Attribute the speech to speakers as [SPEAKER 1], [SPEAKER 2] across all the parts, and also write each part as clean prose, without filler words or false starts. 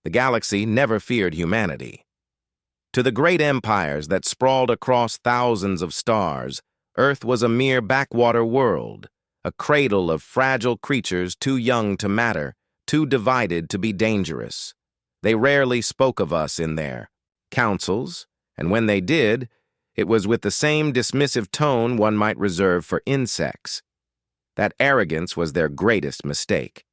[SPEAKER 1] The galaxy never feared humanity. To the great empires that sprawled across thousands of stars, Earth was a mere backwater world, a cradle of fragile creatures too young to matter, too divided to be dangerous. They rarely spoke of us in their councils, and when they did, it was with the same dismissive tone one might reserve for insects. That arrogance was their greatest mistake.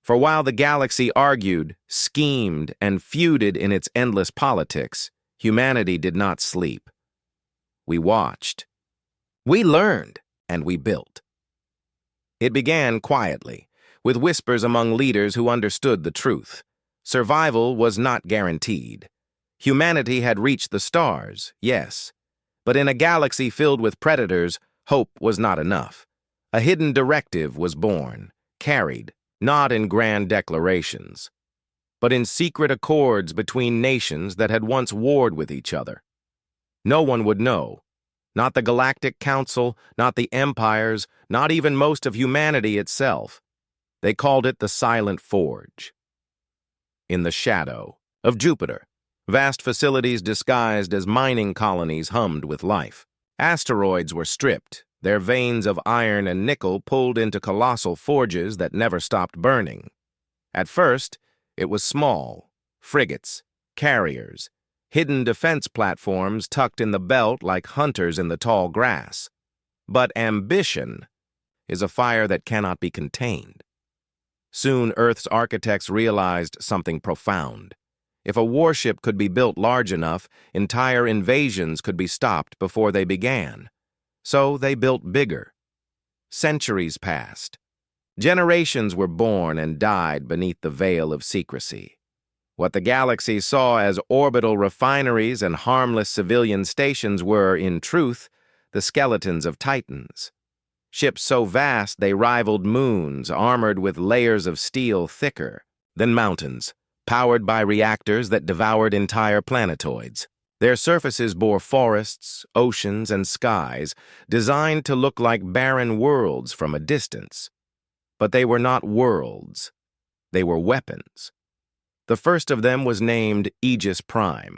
[SPEAKER 1] For while the galaxy argued, schemed, and feuded in its endless politics, humanity did not sleep. We watched. We learned, and we built. It began quietly, with whispers among leaders who understood the truth. Survival was not guaranteed. Humanity had reached the stars, yes, but in a galaxy filled with predators, hope was not enough. A hidden directive was born, carried, not in grand declarations, but in secret accords between nations that had once warred with each other. No one would know. Not the Galactic Council, not the empires, not even most of humanity itself. They called it the Silent Forge. In the shadow of Jupiter, vast facilities disguised as mining colonies hummed with life. Asteroids were stripped, their veins of iron and nickel pulled into colossal forges that never stopped burning. At first, it was small, frigates, carriers, hidden defense platforms tucked in the belt like hunters in the tall grass. But ambition is a fire that cannot be contained. Soon Earth's architects realized something profound. If a warship could be built large enough, entire invasions could be stopped before they began. So they built bigger. Centuries passed. Generations were born and died beneath the veil of secrecy. What the galaxy saw as orbital refineries and harmless civilian stations were, in truth, the skeletons of titans. Ships so vast they rivaled moons, armored with layers of steel thicker than mountains, powered by reactors that devoured entire planetoids. Their surfaces bore forests, oceans, and skies, designed to look like barren worlds from a distance. But they were not worlds. They were weapons. The first of them was named Aegis Prime.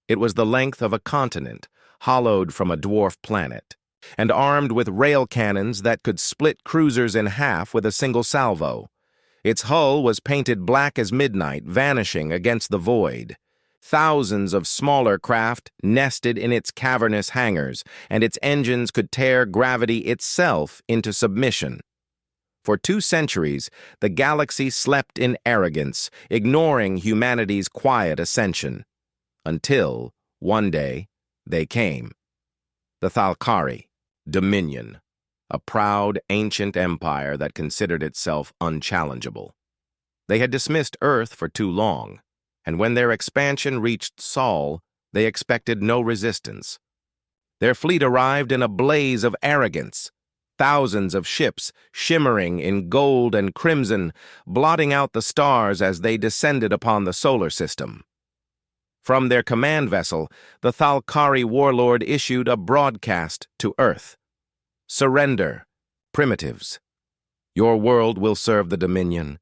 [SPEAKER 1] It was the length of a continent, hollowed from a dwarf planet, and armed with rail cannons that could split cruisers in half with a single salvo. Its hull was painted black as midnight, vanishing against the void. Thousands of smaller craft nested in its cavernous hangars, and its engines could tear gravity itself into submission. For 2 centuries, the galaxy slept in arrogance, ignoring humanity's quiet ascension. Until, one day, they came. The Thalkari, Dominion, a proud, ancient empire that considered itself unchallengeable. They had dismissed Earth for too long, and when their expansion reached Sol, they expected no resistance. Their fleet arrived in a blaze of arrogance. Thousands of ships shimmering in gold and crimson, blotting out the stars as they descended upon the solar system. From their command vessel, the Thalkari warlord issued a broadcast to Earth. Surrender, primitives. Your world will serve the Dominion.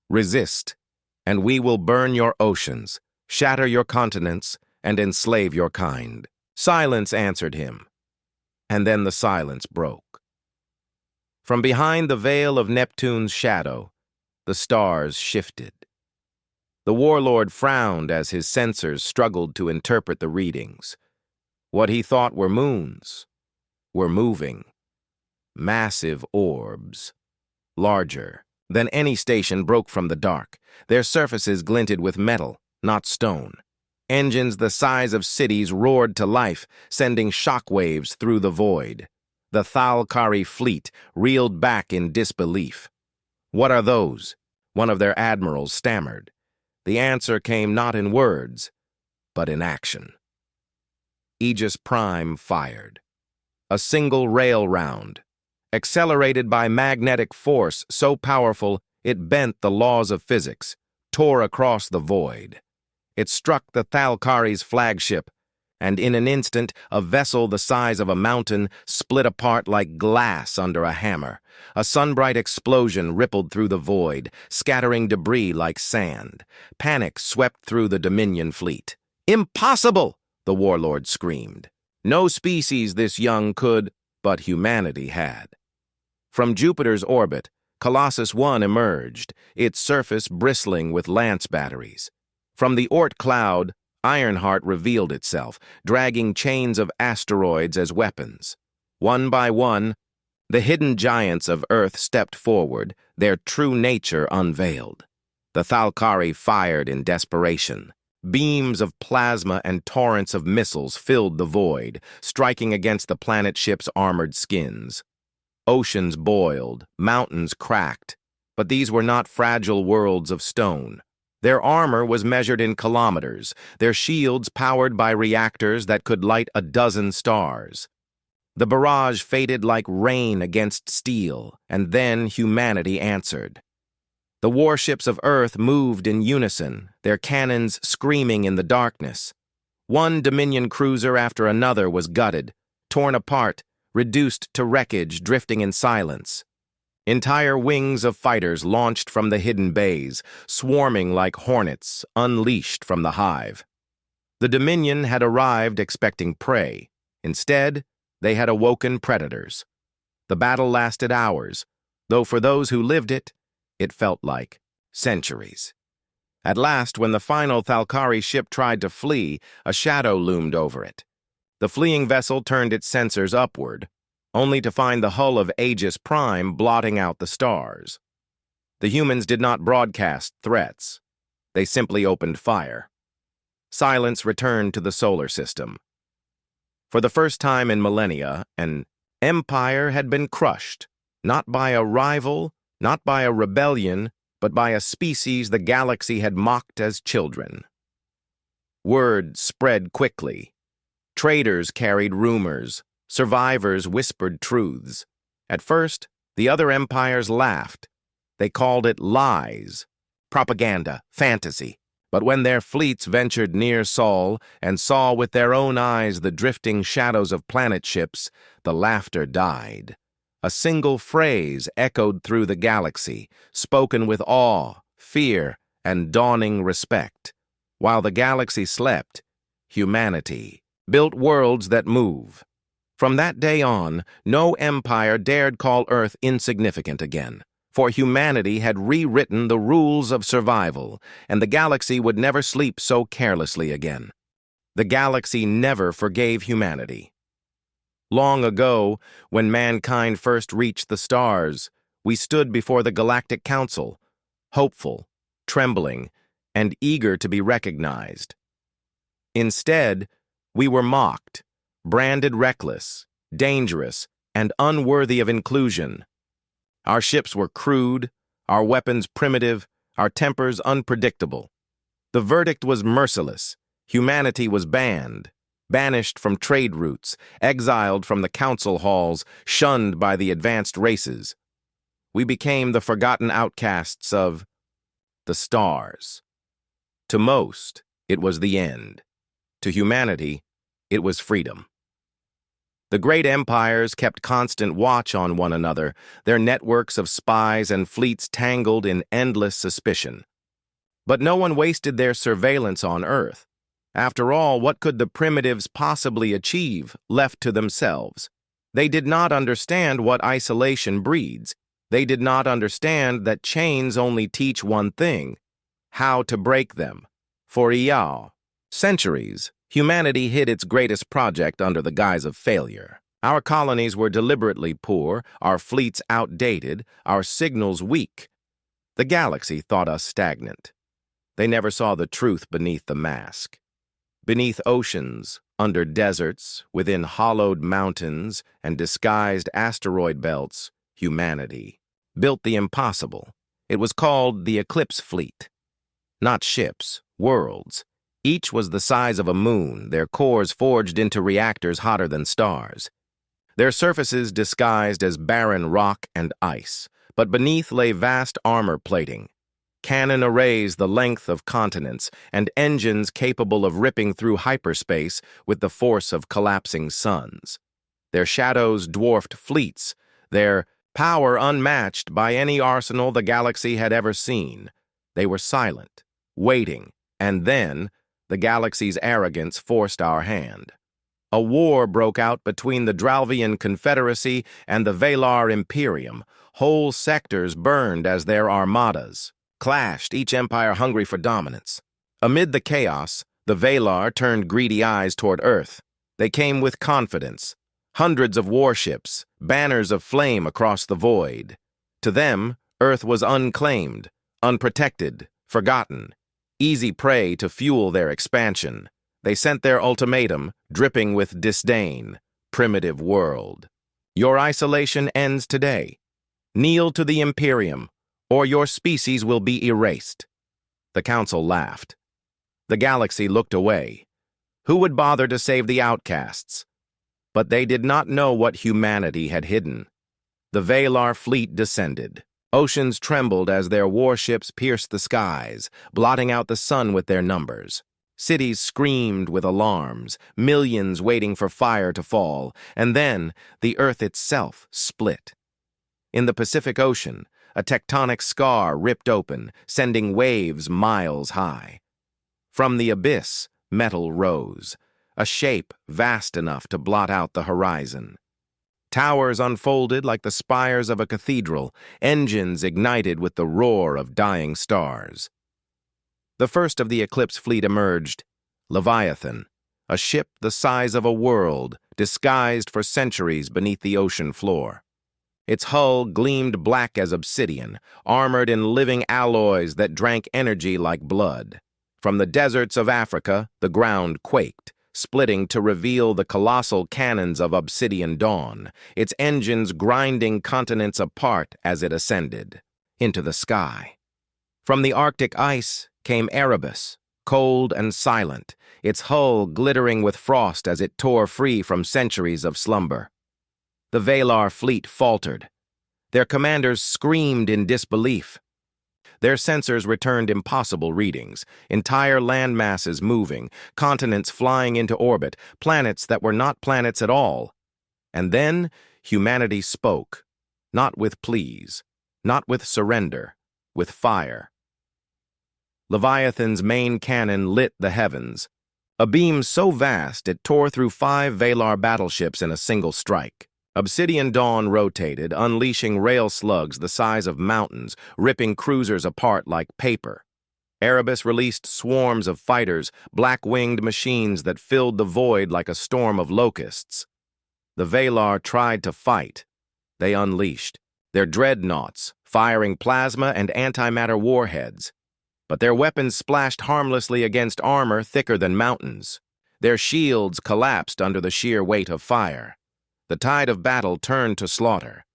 [SPEAKER 1] Resist, and we will burn your oceans, shatter your continents, and enslave your kind. Silence answered him, and then the silence broke. From behind the veil of Neptune's shadow, the stars shifted. The warlord frowned as his sensors struggled to interpret the readings. What he thought were moons were moving. Massive orbs, larger than any station, broke from the dark. Their surfaces glinted with metal, not stone. Engines the size of cities roared to life, sending shockwaves through the void. The Thalkari fleet reeled back in disbelief. "What are those?" one of their admirals stammered. The answer came not in words, but in action. Aegis Prime fired. A single rail round, accelerated by magnetic force so powerful it bent the laws of physics, tore across the void. It struck the Thalkari's flagship, and in an instant, a vessel the size of a mountain split apart like glass under a hammer. A sunbright explosion rippled through the void, scattering debris like sand. Panic swept through the Dominion fleet. "Impossible!" the warlord screamed. No species this young could, but humanity had. From Jupiter's orbit, Colossus I emerged, its surface bristling with lance batteries. From the Oort cloud, Ironheart revealed itself, dragging chains of asteroids as weapons. One by one, the hidden giants of Earth stepped forward, their true nature unveiled. The Thalkari fired in desperation. Beams of plasma and torrents of missiles filled the void, striking against the planet ship's armored skins. Oceans boiled, mountains cracked, but these were not fragile worlds of stone. Their armor was measured in kilometers, their shields powered by reactors that could light a dozen stars. The barrage faded like rain against steel, and then humanity answered. The warships of Earth moved in unison, their cannons screaming in the darkness. One Dominion cruiser after another was gutted, torn apart, reduced to wreckage drifting in silence. Entire wings of fighters launched from the hidden bays, swarming like hornets unleashed from the hive. The Dominion had arrived expecting prey. Instead, they had awoken predators. The battle lasted hours, though for those who lived it, it felt like centuries. At last, when the final Thalkari ship tried to flee, a shadow loomed over it. The fleeing vessel turned its sensors upward, only to find the hull of Aegis Prime blotting out the stars. The humans did not broadcast threats. They simply opened fire. Silence returned to the solar system. For the first time in millennia, an empire had been crushed, not by a rival, not by a rebellion, but by a species the galaxy had mocked as children. Word spread quickly. Traders carried rumors. Survivors whispered truths. At first, the other empires laughed. They called it lies, propaganda, fantasy. But when their fleets ventured near Sol and saw with their own eyes the drifting shadows of planet ships, the laughter died. A single phrase echoed through the galaxy, spoken with awe, fear, and dawning respect. While the galaxy slept, humanity built worlds that move. From that day on, no empire dared call Earth insignificant again, for humanity had rewritten the rules of survival, and the galaxy would never sleep so carelessly again. The galaxy never forgave humanity. Long ago, when mankind first reached the stars, we stood before the Galactic Council, hopeful, trembling, and eager to be recognized. Instead, we were mocked, branded reckless, dangerous, and unworthy of inclusion. Our ships were crude, our weapons primitive, our tempers unpredictable. The verdict was merciless. Humanity was banned, banished from trade routes, exiled from the council halls, shunned by the advanced races. We became the forgotten outcasts of the stars. To most, it was the end. To humanity, it was freedom. The great empires kept constant watch on one another, their networks of spies and fleets tangled in endless suspicion. But no one wasted their surveillance on Earth. After all, what could the primitives possibly achieve, left to themselves? They did not understand what isolation breeds. They did not understand that chains only teach one thing: how to break them. For centuries, humanity hid its greatest project under the guise of failure. Our colonies were deliberately poor, our fleets outdated, our signals weak. The galaxy thought us stagnant. They never saw the truth beneath the mask. Beneath oceans, under deserts, within hollowed mountains and disguised asteroid belts, humanity built the impossible. It was called the Eclipse Fleet. Not ships, worlds. Each was the size of a moon, their cores forged into reactors hotter than stars. Their surfaces disguised as barren rock and ice, but beneath lay vast armor plating. cannon arrays the length of continents, and engines capable of ripping through hyperspace with the force of collapsing suns. Their shadows dwarfed fleets, their power unmatched by any arsenal the galaxy had ever seen. They were silent, waiting, and then the galaxy's arrogance forced our hand. A war broke out between the Dralvian Confederacy and the Valar Imperium. Whole sectors burned as their armadas clashed, each empire hungry for dominance. Amid the chaos, the Valar turned greedy eyes toward Earth. They came with confidence, hundreds of warships, banners of flame across the void. To them, Earth was unclaimed, unprotected, forgotten, easy prey to fuel their expansion. They sent their ultimatum, dripping with disdain. Primitive world. Your isolation ends today. Kneel to the Imperium, or your species will be erased. The council laughed. The galaxy looked away. Who would bother to save the outcasts? But they did not know what humanity had hidden. The Valar fleet descended. Oceans trembled as their warships pierced the skies, blotting out the sun with their numbers. Cities screamed with alarms, millions waiting for fire to fall, and then the Earth itself split. In the Pacific Ocean, a tectonic scar ripped open, sending waves miles high. From the abyss, metal rose, a shape vast enough to blot out the horizon. Towers unfolded like the spires of a cathedral, engines ignited with the roar of dying stars. The first of the Eclipse fleet emerged, Leviathan, a ship the size of a world, disguised for centuries beneath the ocean floor. Its hull gleamed black as obsidian, armored in living alloys that drank energy like blood. From the deserts of Africa, the ground quaked, splitting to reveal the colossal cannons of Obsidian Dawn, its engines grinding continents apart as it ascended into the sky. From the Arctic ice came Erebus, cold and silent, its hull glittering with frost as it tore free from centuries of slumber. The Valar fleet faltered. Their commanders screamed in disbelief. Their sensors returned impossible readings, entire land masses moving, continents flying into orbit, planets that were not planets at all. And then humanity spoke, not with pleas, not with surrender, with fire. Leviathan's main cannon lit the heavens, a beam so vast it tore through 5 Valar battleships in a single strike. Obsidian Dawn rotated, unleashing rail slugs the size of mountains, ripping cruisers apart like paper. Erebus released swarms of fighters, black-winged machines that filled the void like a storm of locusts. The Valar tried to fight. They unleashed, their dreadnoughts, firing plasma and antimatter warheads. But their weapons splashed harmlessly against armor thicker than mountains. Their shields collapsed under the sheer weight of fire. The tide of battle turned to slaughter.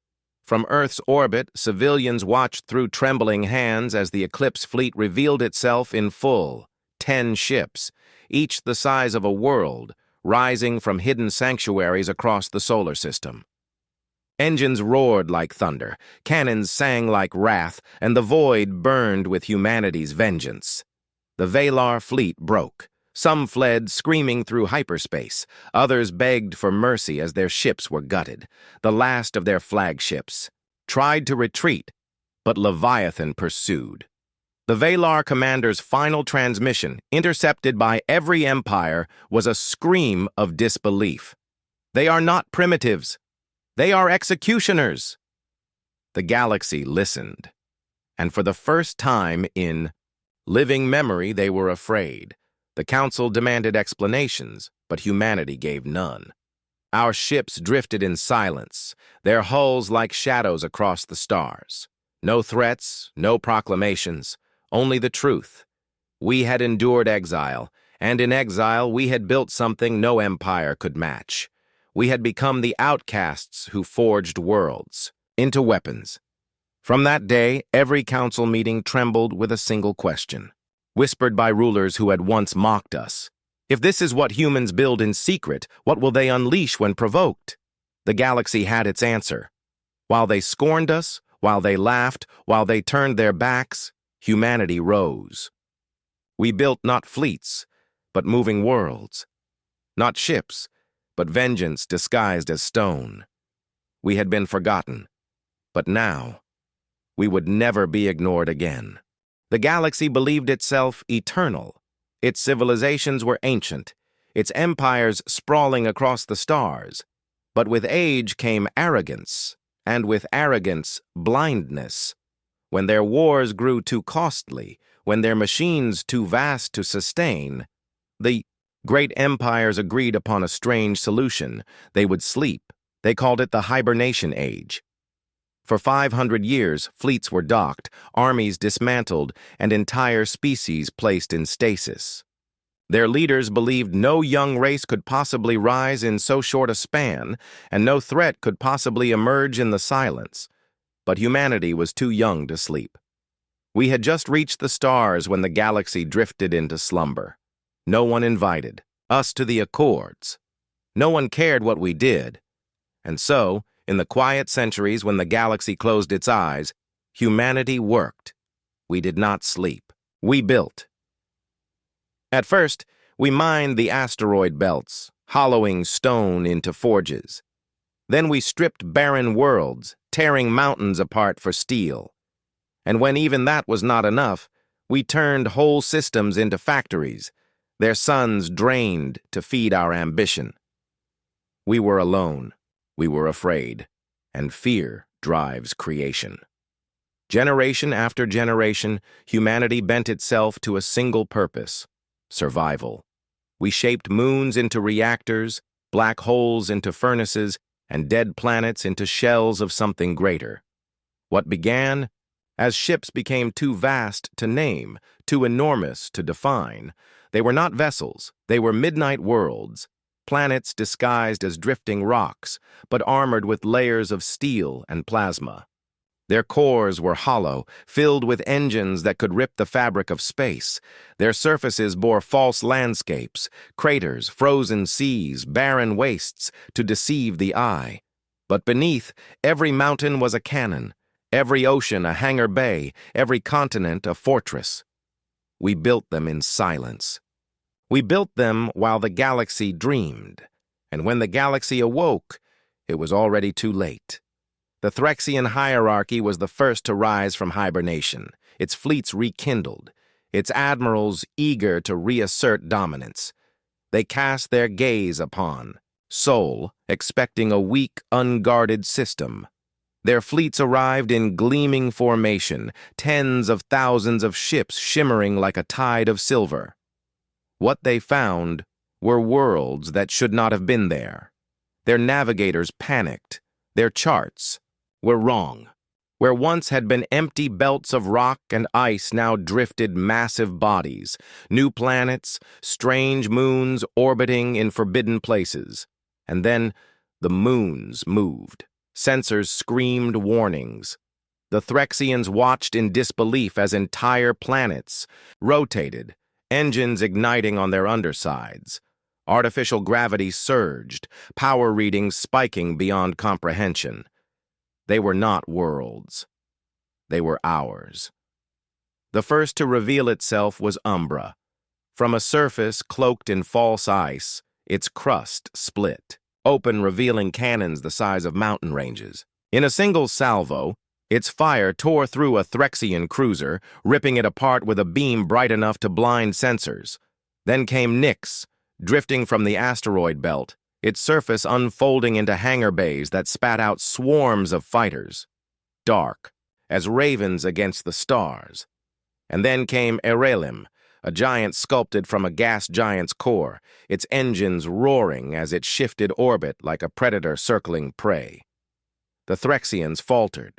[SPEAKER 1] From Earth's orbit, civilians watched through trembling hands as the Eclipse fleet revealed itself in full, 10 ships, each the size of a world, rising from hidden sanctuaries across the solar system. Engines roared like thunder, cannons sang like wrath, and the void burned with humanity's vengeance. The Valar fleet broke. Some fled, screaming through hyperspace. Others begged for mercy as their ships were gutted. The last of their flagships tried to retreat, but Leviathan pursued. The Valar commander's final transmission, intercepted by every empire, was a scream of disbelief. They are not primitives. They are executioners. The galaxy listened, and for the first time in living memory they were afraid. The council demanded explanations, but humanity gave none. Our ships drifted in silence, their hulls like shadows across the stars. No threats, no proclamations, only the truth. We had endured exile, and in exile we had built something no empire could match. We had become the outcasts who forged worlds into weapons. From that day, every council meeting trembled with a single question, whispered by rulers who had once mocked us. If this is what humans build in secret, what will they unleash when provoked? The galaxy had its answer. While they scorned us, while they laughed, while they turned their backs, humanity rose. We built not fleets, but moving worlds. Not ships, but vengeance disguised as stone. We had been forgotten, but now we would never be ignored again. The galaxy believed itself eternal. Its civilizations were ancient, its empires sprawling across the stars. But with age came arrogance, and with arrogance, blindness. When their wars grew too costly, when their machines too vast to sustain, the great empires agreed upon a strange solution. They would sleep. They called it the hibernation age. For 500 years, fleets were docked, armies dismantled, and entire species placed in stasis. Their leaders believed no young race could possibly rise in so short a span, and no threat could possibly emerge in the silence. But humanity was too young to sleep. We had just reached the stars when the galaxy drifted into slumber. No one invited us to the Accords. No one cared what we did. And so, in the quiet centuries when the galaxy closed its eyes, humanity worked. We did not sleep. We built. At first, we mined the asteroid belts, hollowing stone into forges. Then we stripped barren worlds, tearing mountains apart for steel. And when even that was not enough, we turned whole systems into factories, their suns drained to feed our ambition. We were alone. We were afraid, and fear drives creation. Generation after generation, humanity bent itself to a single purpose: survival. We shaped moons into reactors, black holes into furnaces, and dead planets into shells of something greater. What began? As ships became too vast to name, too enormous to define, they were not vessels, they were midnight worlds. Planets disguised as drifting rocks, but armored with layers of steel and plasma. Their cores were hollow, filled with engines that could rip the fabric of space. Their surfaces bore false landscapes, craters, frozen seas, barren wastes, to deceive the eye. But beneath, every mountain was a cannon, every ocean a hangar bay, every continent a fortress. We built them in silence. We built them while the galaxy dreamed, and when the galaxy awoke, it was already too late. The Threxian hierarchy was the first to rise from hibernation, its fleets rekindled, its admirals eager to reassert dominance. They cast their gaze upon Sol, expecting a weak, unguarded system. Their fleets arrived in gleaming formation, tens of thousands of ships shimmering like a tide of silver. What they found were worlds that should not have been there. Their navigators panicked. Their charts were wrong. Where once had been empty belts of rock and ice now drifted massive bodies, new planets, strange moons orbiting in forbidden places. And then the moons moved. Sensors screamed warnings. The Threxians watched in disbelief as entire planets rotated, engines igniting on their undersides. Artificial gravity surged, power readings spiking beyond comprehension. They were not worlds. They were ours. The first to reveal itself was Umbra. From a surface cloaked in false ice, its crust split, open revealing cannons the size of mountain ranges. In a single salvo, its fire tore through a Threxian cruiser, ripping it apart with a beam bright enough to blind sensors. Then came Nyx, drifting from the asteroid belt, its surface unfolding into hangar bays that spat out swarms of fighters, dark as ravens against the stars. And then came Erelim, a giant sculpted from a gas giant's core, its engines roaring as it shifted orbit like a predator circling prey. The Threxians faltered.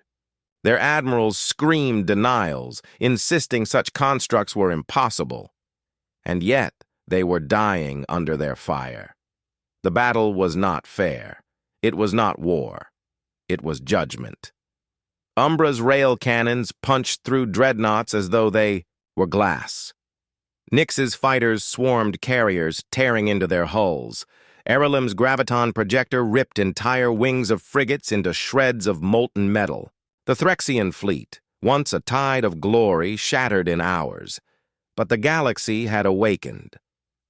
[SPEAKER 1] Their admirals screamed denials, insisting such constructs were impossible. And yet they were dying under their fire. The battle was not fair. It was not war. It was judgment. Umbra's rail cannons punched through dreadnoughts as though they were glass. Nyx's fighters swarmed carriers, tearing into their hulls. Erelim's graviton projector ripped entire wings of frigates into shreds of molten metal. The Threxian fleet, Once a tide of glory shattered in hours, but the galaxy had awakened.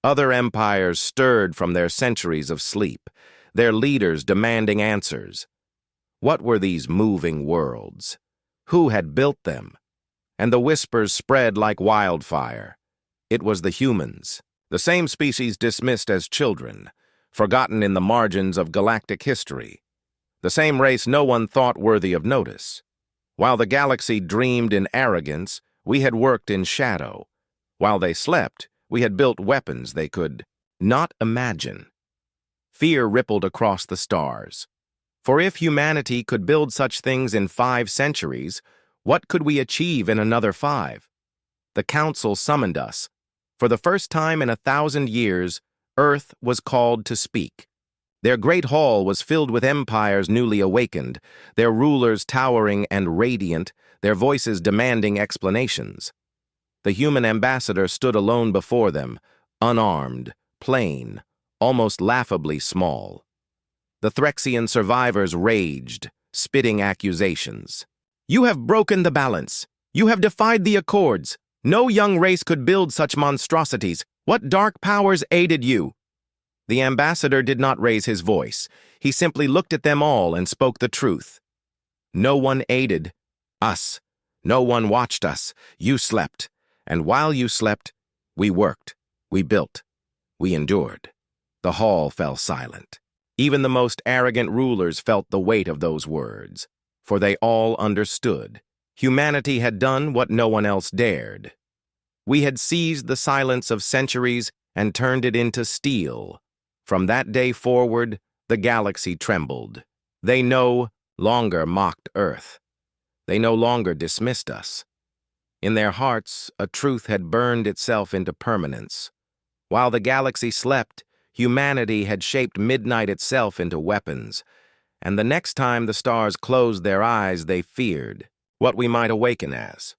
[SPEAKER 1] Other empires stirred from their centuries of sleep, their leaders demanding answers. What were these moving worlds? Who had built them? And the whispers spread like wildfire. It was the humans, the same species dismissed as children, forgotten in the margins of galactic history. The same race no one thought worthy of notice. While the galaxy dreamed in arrogance, we had worked in shadow. While they slept, we had built weapons they could not imagine. Fear rippled across the stars. For if humanity could build such things in 5 centuries, what could we achieve in another 5? The council summoned us. For the first time in 1,000 years, Earth was called to speak. Their great hall was filled with empires newly awakened, their rulers towering and radiant, their voices demanding explanations. The human ambassador stood alone before them, unarmed, plain, almost laughably small. The Threxian survivors raged, spitting accusations. "You have broken the balance. You have defied the accords. No young race could build such monstrosities. What dark powers aided you?" The ambassador did not raise his voice. He simply looked at them all and spoke the truth. "No one aided us. No one watched us. You slept. And while you slept, we worked. We built. We endured." The hall fell silent. Even the most arrogant rulers felt the weight of those words, for they all understood. Humanity had done what no one else dared. We had seized the silence of centuries and turned it into steel. From that day forward, the galaxy trembled. They no longer mocked Earth. They no longer dismissed us. In their hearts, a truth had burned itself into permanence. While the galaxy slept, humanity had shaped midnight itself into weapons, and the next time the stars closed their eyes, they feared what we might awaken as.